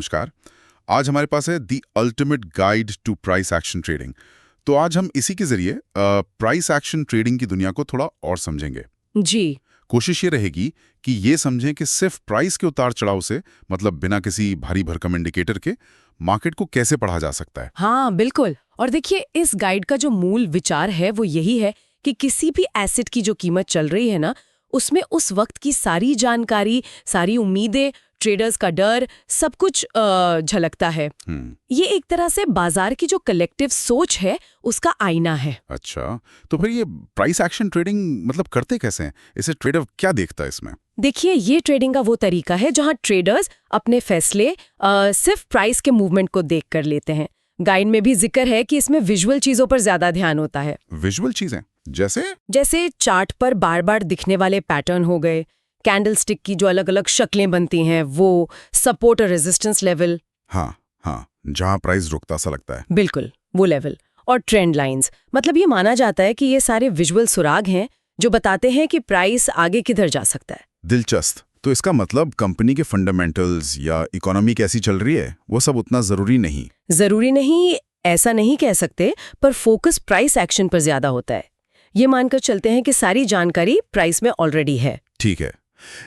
नमस्कार। आज हमारे पास है the ultimate guide to price action trading. तो आज हम इसी के जरिए प्राइस एक्शन ट्रेडिंग की दुनिया को थोड़ा और समझेंगे। जी। कोशिश ये रहेगी कि ये समझें कि सिर्फ प्राइस के उतार चढ़ाव से, मतलब बिना किसी भारी भरकम इंडिकेटर के, मार्केट को कैसे पढ़ा जा सकता है। हाँ बिल्कुल। और देखिए, इस गाइड का जो मूल विचार है वो यही है कि किसी भी एसेट की जो कीमत चल रही है ना, उसमें उस वक्त की सारी जानकारी, सारी उम्मीदें, ट्रेडर्स का डर, सब कुछ झलकता है। ये एक तरह से बाजार की जो कलेक्टिव सोच है उसका आईना है। अच्छा, तो फिर ये प्राइस एक्शन ट्रेडिंग मतलब करते कैसे हैं? इसे ट्रेडर क्या देखता है इसमें? देखिए, ये ट्रेडिंग का वो तरीका है जहां ट्रेडर्स अपने फैसले सिर्फ प्राइस के मूवमेंट को देख कर लेते हैं। गाइड में भी जिक्र है कि इसमें विजुअल चीजों पर ज्यादा ध्यान होता है। विजुअल चीजें जैसे चार्ट पर बार बार दिखने वाले पैटर्न हो गए, कैंडलस्टिक की जो अलग अलग शक्लें बनती हैं, वो सपोर्ट और रेजिस्टेंस लेवल। हाँ, जहां प्राइस रुकता सा लगता है। बिल्कुल, वो लेवल। और ट्रेंड लाइंस, मतलब ये माना जाता है कि ये सारे विजुअल सुराग हैं जो बताते हैं कि प्राइस आगे किधर जा सकता है। दिलचस्प। तो इसका मतलब कंपनी के फंडामेंटल्स या इकोनॉमी कैसी चल रही है वो सब उतना जरूरी नहीं, ऐसा नहीं कह सकते, पर फोकस प्राइस एक्शन पर ज्यादा होता है। ये मानकर चलते हैं कि सारी जानकारी प्राइस में ऑलरेडी है। ठीक है,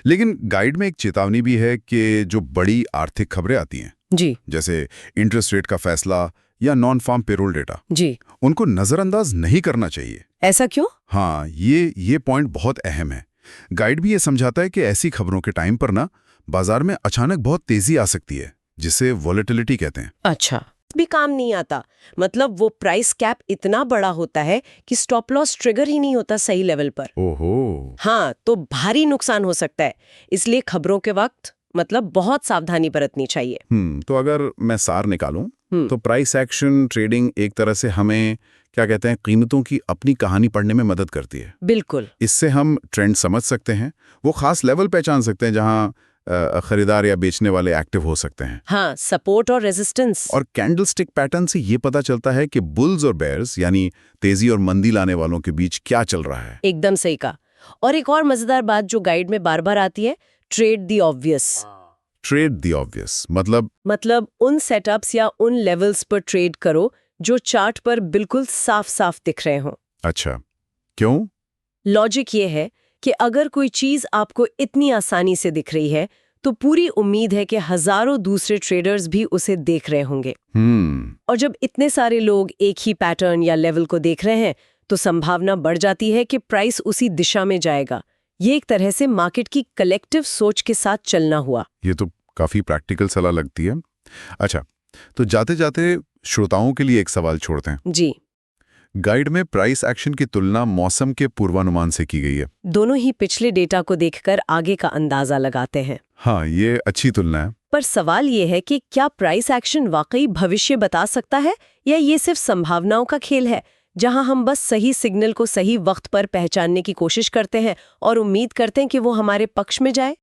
लेकिन गाइड में एक चेतावनी भी है कि जो बड़ी आर्थिक खबरें आती हैं, जी, जैसे इंटरेस्ट रेट का फैसला या नॉन फार्म पेरोल डेटा, जी, उनको नजरअंदाज नहीं करना चाहिए। ऐसा क्यों? हाँ, ये पॉइंट बहुत अहम है। गाइड भी ये समझाता है कि ऐसी खबरों के टाइम पर ना बाजार में अचानक बहुत तेजी आ सकती है, जिसे वॉलेटिलिटी कहते हैं। अच्छा, भी काम नहीं आता। मतलब वो प्राइस कैप इतना बड़ा होता है कि स्टॉप लॉस ट्रिगर ही नहीं होता सही लेवल पर। ओहो। हाँ, तो भारी नुकसान हो सकता है। इसलिए खबरों के वक्त मतलब बहुत सावधानी बरतनी चाहिए। तो अगर मैं सार निकालूं तो प्राइस एक्शन ट्रेडिंग एक तरह से हमें क्या कहते हैं, कीमतों की अपनी कहानी पढ़ने में मदद करती है। बिल्कुल। इससे हम ट्रेंड समझ सकते हैं, वो खास लेवल पहचान सकते हैं जहां खरीदार या बेचने वाले एक्टिव हो सकते हैं। हाँ, सपोर्ट और रेजिस्टेंस। और कैंडलस्टिक पैटर्न से ये पता चलता है कि बुल्स और बेयर्स, यानी तेजी और मंदी लाने वालों के बीच क्या चल रहा है। एकदम सही कहा। और एक और मजेदार बात जो गाइड में बार बार आती है, trade the obvious. Trade the obvious मतलब उन सेटअप्स या उन लेवल्स पर ट्रेड करो जो चार्ट पर बिल्कुल साफ साफ दिख रहे हों। अच्छा, क्यों? लॉजिक ये है कि अगर कोई चीज आपको इतनी आसानी से दिख रही है तो पूरी उम्मीद है कि हजारों दूसरे ट्रेडर्स भी उसे देख रहे होंगे। और जब इतने सारे लोग एक ही पैटर्न या लेवल को देख रहे हैं तो संभावना बढ़ जाती है कि प्राइस उसी दिशा में जाएगा। ये एक तरह से मार्केट की कलेक्टिव सोच के साथ चलना हुआ। ये तो काफी प्रैक्टिकल सलाह लगती है। अच्छा, तो जाते जाते श्रोताओं के लिए एक सवाल छोड़ते हैं। जी। गाइड में प्राइस एक्शन की तुलना मौसम के पूर्वानुमान से की गई है। दोनों ही पिछले डेटा को देखकर आगे का अंदाजा लगाते हैं। हाँ, ये अच्छी तुलना है। पर सवाल ये है कि क्या प्राइस एक्शन वाकई भविष्य बता सकता है या ये सिर्फ संभावनाओं का खेल है, जहां हम बस सही सिग्नल को सही वक्त पर पहचानने की कोशिश करते हैं और उम्मीद करते हैं कि वो हमारे पक्ष में जाए।